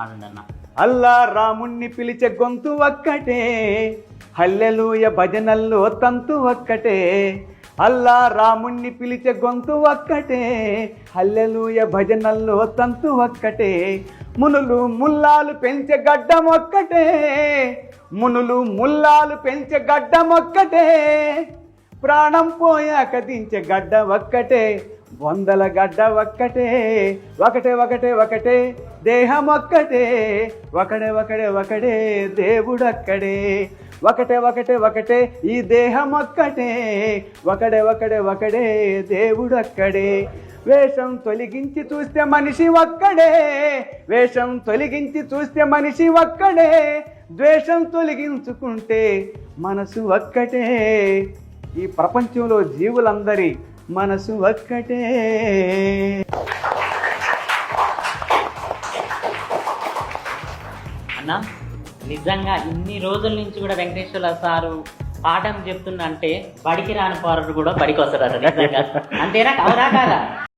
అన్న అల్లా రాముణ్ణి పిలిచే గొంతు ఒక్కటే, హల్లెలూయ భజనల్లో తంతు ఒక్కటే. అల్లా రాముణ్ణి పిలిచే గొంతు ఒక్కటే, హల్లెలూయ భజనల్లో తంతు ఒక్కటే. మునులు ముల్లాలు పెంచే గడ్డం ఒక్కటే, మునులు ముల్లాలు పెంచే గడ్డం ఒక్కటే. ప్రాణం పోయాక దించే గడ్డ ఒక్కటే, వందల గడ్డ ఒక్కటే. ఒకటే ఒకటే ఒకటే దేహం ఒక్కటే, ఒకడే ఒకడే ఒకడే దేవుడక్కడే. ఒకటే ఒకటే ఒకటే ఈ దేహం ఒక్కటే, ఒకడే ఒకడే ఒకడే దేవుడక్కడే. వేషం తొలగించి చూస్తే మనిషి ఒక్కడే, వేషం తొలగించి చూస్తే మనిషి ఒక్కడే. ద్వేషం తొలగించుకుంటే మనసు ఒక్కటే. ఈ ప్రపంచంలో జీవులందరి మనసు ఒక్కటే. అన్న నిజంగా ఇన్ని రోజుల నుంచి కూడా వెంకటేశ్వర సారు పాఠం చెప్తున్నా అంటే బడికి రాని పోరాడు కూడా బడికి వస్తారు నిజంగా. అంతేనా? అవునా కాదా?